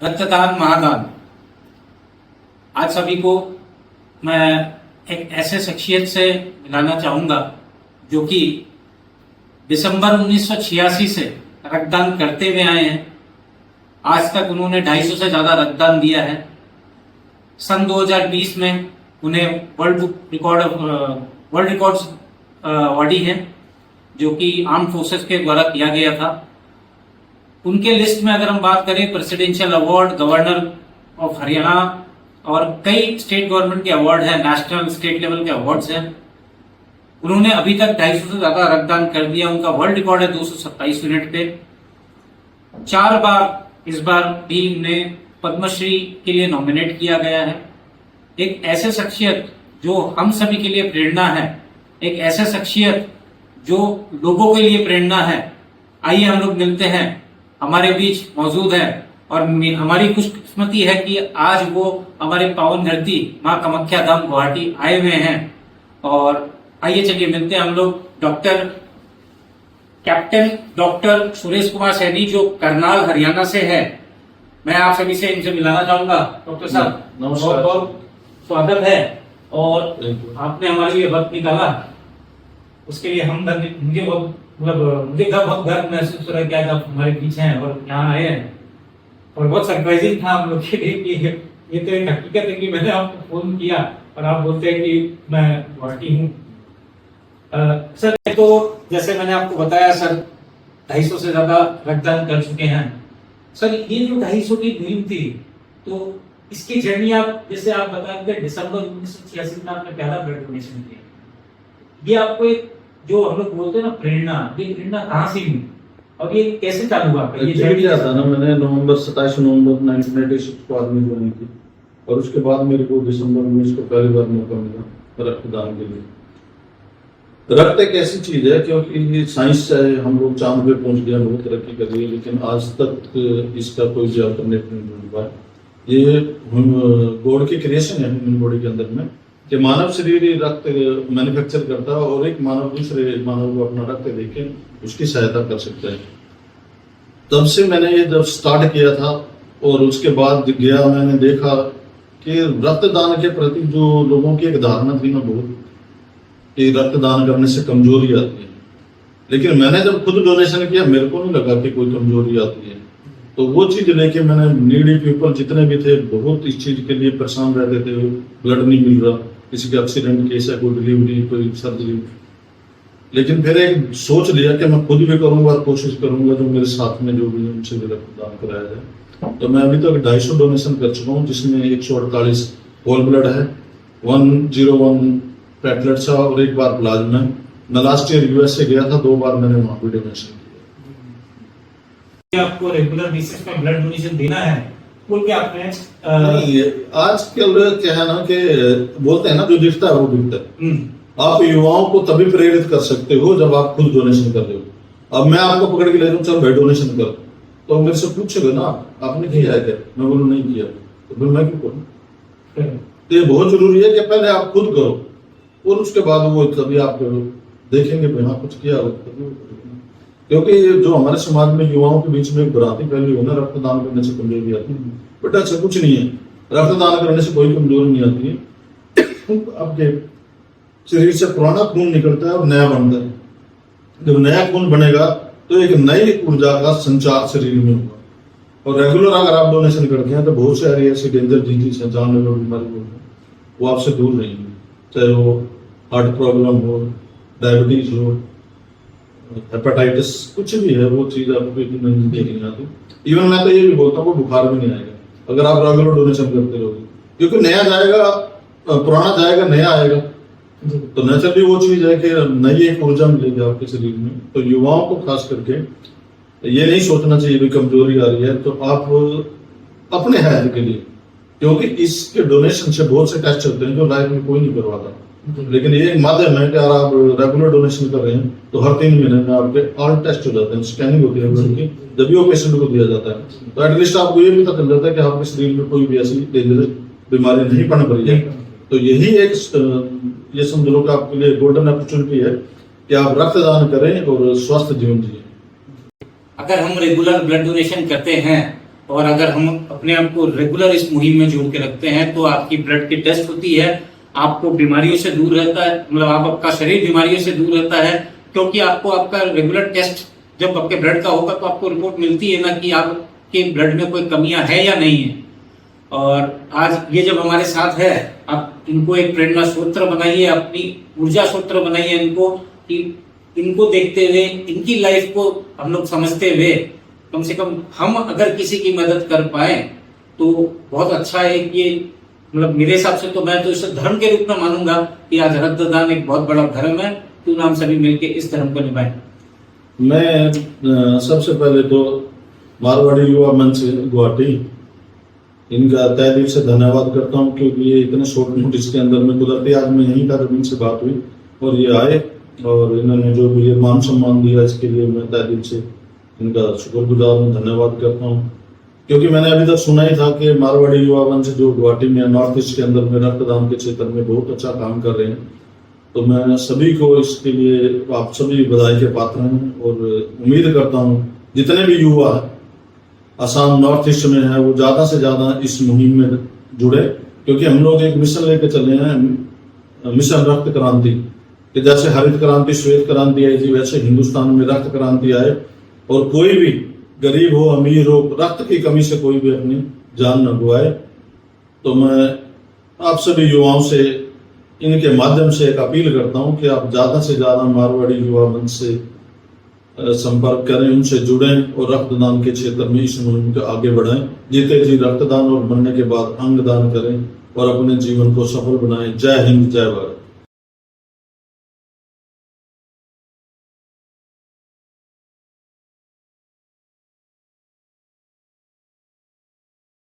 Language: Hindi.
रक्तदान महादान। आज सभी को मैं एक ऐसे शख्सियत से मिलाना चाहूंगा जो कि दिसंबर 1986 से रक्तदान करते हुए आए हैं। आज तक उन्होंने 250 से ज्यादा रक्तदान दिया है। सन 2020 में उन्हें वर्ल्ड रिकॉर्ड्स अवार्डी है जो कि आर्म फोर्सेस के द्वारा किया गया था। उनके लिस्ट में अगर हम बात करें, presidential award, governor of Haryana और कई स्टेट गवर्नमेंट के अवार्ड हैं, नेशनल स्टेट लेवल के अवार्ड्स हैं। उन्होंने अभी तक 250 से ज्यादा रक्तदान कर दिया। उनका वर्ल्ड रिकॉर्ड है 227 यूनिट पे। 4 बार इस बार भी उन्हें पद्मश्री के लिए नॉमिनेट किया गया है। एक ऐसे शख्सियत जो हम सभी के लिए प्रेरणा है, एक ऐसे शख्सियत जो लोगों के लिए प्रेरणा है। आइए हम लोग मिलते हैं, हमारे बीच मौजूद है और हमारी खुशकिस्मती है कि आज वो हमारे पावन धरती माँ कामाख्या धाम गुवाहाटी आए हुए हैं। और आइए चलिए मिलते हैं हम लोग कैप्टन डॉक्टर सुरेश कुमार सैनी जो करनाल हरियाणा से है। मैं आप सभी से इनसे मिलाना चाहूंगा। डॉक्टर साहब बहुत बहुत स्वागत है और आपने हमारे लिए वक्त निकाला, उसके लिए हम मुझे बहुत गर्व महसूस हो रहा है कि आज आप हमारे बीच हैं और यहाँ आए हैं। और बहुत सरप्राइजिंग था हम लोग के लिए कि ये तो एक हकीकत है कि मैंने आपको फोन किया और आप बोलते हैं कि मैं गुवाहाटी हूँ। सर तो जैसे मैंने आपको बताया सर 250 से ज्यादा रक्तदान कर चुके हैं। सर ये जो 250 की ड्रीम थी, तो इसकी जर्नी आप जैसे आप बताएंगे दिसंबर 1986 में आपने पहला ब्लड डोनेशन किया। ये आपको एक जो हम लोग बोलते हैं ना प्रेरणा, ये प्रेरणा कहाँ से हुई और ये कैसे चालू हुआ? ये जर्नी क्या था ना, मैंने 27 नवंबर 1996 को आर्मी ज्वाइन की और उसके बाद मेरे को दिसंबर 19 को पहली बार मौका मिला रक्तदान के लिए। रक्त एक ऐसी चीज है क्योंकि साइंस से हम लोग चांद पे पहुंच गए, बहुत तरक्की कर रही है, लेकिन आज तक इसका कोई भी अल्टरनेटिव नहीं मिल पाया। ये गॉड की क्रिएशन है ह्यूमन बॉडी के अंदर में कि मानव शरीर रक्त मैन्युफैक्चर करता है और एक मानव दूसरे मानव को अपना रक्त देके उसकी सहायता कर सकता है। तब से मैंने ये जब स्टार्ट किया था और उसके बाद गया, मैंने देखा कि रक्तदान के प्रति जो लोगों की एक धारणा थी ना बहुत, कि रक्तदान करने से कमजोरी आती है, लेकिन मैंने जब खुद डोनेशन किया मेरे को नहीं लगा कि कोई कमजोरी आती है। तो वो चीज लेके मैंने नीडी पीपल जितने भी थे बहुत इस चीज के लिए परेशान रहते थे, ब्लड नहीं मिल रहा, किसी का एक्सीडेंट केस है, कोई डिलीवरी, कोई सर्जरी, लेकिन फिर एक सोच लिया कि मैं खुद भी करूंगा, कोशिश करूंगा जो मेरे साथ में जो भी उनसे भी रक्तदान कराया जाए। तो मैं अभी तक 250 डोनेशन कर चुका हूँ, जिसमें 148 होल ब्लड है, 101 प्लेटलेट्स और 1 बार प्लाज्मा। मैं लास्ट ईयर यूएसए गया था, 2 बार मैंने वहां भी डोनेशन किया। आपको रेगुलर बेसिस पे ब्लड डोनेशन देना है बोल के आपने आजकल क्या है ना कि बोलते हैं ना जो दिखता है वो दिखता है। आप युवाओं को तभी प्रेरित कर सकते हो जब आप खुद डोनेशन कर रहे हो। अब मैं आपको पकड़ के ले जाऊँ, चल भाई डोनेशन कर, तो मेरे से पूछोगे ना आपने किया है क्या, मैं बोलूँ नहीं किया, तो फिर मैं क्यों करूँ? तो ये बहुत जरूरी है कि पहले आप खुद करो और उसके बाद वो तभी आप देखेंगे भाई हाँ कुछ किया। क्योंकि जो हमारे समाज में युवाओं के बीच में एक भ्रांति फैली हुई है ना, रक्तदान करने से कमजोरी आती है। बेटा ऐसा कुछ नहीं है, रक्तदान करने से कोई कमजोरी नहीं आती है। आपके शरीर से पुराना खून निकलता है और नया बनता है। जब नया खून बनेगा तो एक नई ऊर्जा का संचार शरीर में होगा। और रेगुलर अगर आप डोनेशन करते हैं तो बहुत सारी ऐसी डेंजर डिजीज है, जानलेवा बीमारी वो आपसे दूर रहेंगी, चाहे वो हार्ट प्रॉब्लम हो, डायबिटीज हो, हेपेटाइटिस, कुछ भी है वो चीज आपको नहीं देखनी आती। इवन मैं तो ये भी बोलता हूँ बुखार भी नहीं आएगा अगर आप रेगुलर डोनेशन करते रहोगे, क्योंकि नया जाएगा, पुराना जाएगा, नया आएगा। तो नेचुरली वो चीज है कि नई एक ऊर्जा मिलेगी आपके शरीर में। तो युवाओं को खास करके ये नहीं सोचना चाहिए भी कमजोरी आ रही है, तो आप अपने हेल्थ के लिए, क्योंकि इसके डोनेशन से बहुत से टेस्ट होते हैं जो लाइफ में कोई नहीं करवाता, लेकिन ये एक माध्यम है कि अगर आप रेगुलर डोनेशन कर रहे हैं तो हर 3 महीने में आपके ऑल टेस्ट हो जाते हैं, स्कैनिंग होती है ब्लड की, जब भी वो पेशेंट को दिया जाता है तो एटलीस्ट आपको ये भी पता चल जाता है कि आपके शरीर में कोई भी ऐसी डेंजरस बीमारी नहीं पनप रही है। तो यही एक ये समझ लो कि आपके लिए गोल्डन अपॉर्चुनिटी है कि आप रक्तदान करें और स्वस्थ जीवन जिए। अगर हम रेगुलर ब्लड डोनेशन करते हैं और अगर हम अपने आप को रेगुलर इस मुहिम में जोड़ के रखते हैं तो आपकी ब्लड की टेस्ट होती है, आपको बीमारियों से दूर रहता है, मतलब आपका शरीर बीमारियों से दूर रहता है, क्योंकि आपको आपका रेगुलर टेस्ट जब आपके ब्लड का होगा तो आपको रिपोर्ट मिलती है ना कि आपके ब्लड में कोई कमियां है या नहीं है। और आज ये जब हमारे साथ है, आप इनको एक प्रेरणा सूत्र बनाइए, अपनी ऊर्जा सूत्र बनाइए इनको, कि इनको देखते हुए, इनकी लाइफ को हम लोग समझते हुए कम से कम हम अगर किसी की मदद कर पाए तो बहुत अच्छा है। ये मतलब मेरे हिसाब से तो मैं तो इसे धर्म के रूप में मानूंगा कि आज रक्तदान एक बहुत बड़ा धर्म है, क्यों ना हम सभी मिलकर इस धर्म को निभाएं। मैं सबसे पहले तो मारवाड़ी युवा मंच गुवाहाटी, इनका तहे दिल से धन्यवाद करता हूँ, क्योंकि ये इतने शॉर्ट नोटिस के अंदर में कुदरती आज मैं यहीं था जब इनसे बात हुई और ये आए और इन्होंने जो भी ये मान सम्मान दिया, इसके लिए मैं तहे दिल से इनका शुक्रगुजार हूँ, धन्यवाद करता हूँ। क्योंकि मैंने अभी तक सुना ही था कि मारवाड़ी युवा मंच जो गुवाहाटी में नॉर्थ ईस्ट के अंदर में रक्तदान के क्षेत्र में बहुत अच्छा काम कर रहे हैं, तो मैं सभी को इसके लिए आप सभी बधाई के पात्र हैं और उम्मीद करता हूँ जितने भी युवा असम नॉर्थ ईस्ट में है वो ज्यादा से ज्यादा इस मुहिम में जुड़े, क्योंकि हम लोग एक मिशन लेके चले हैं, मिशन रक्त क्रांति, कि जैसे हरित क्रांति श्वेत क्रांति आई थी वैसे हिंदुस्तान में रक्त क्रांति आए और कोई भी गरीब हो अमीर हो रक्त की कमी से कोई भी अपनी जान न गवाए। तो मैं आप सभी युवाओं से इनके माध्यम से एक अपील करता हूं कि आप ज्यादा से ज्यादा मारवाड़ी युवा मंच से संपर्क करें, उनसे जुड़ें और रक्तदान के क्षेत्र में इस मुहिम को आगे बढ़ाएं। जीते जी रक्तदान और मरने के बाद अंगदान करें और अपने जीवन को सफल बनाएं। जय हिंद, जय भारत।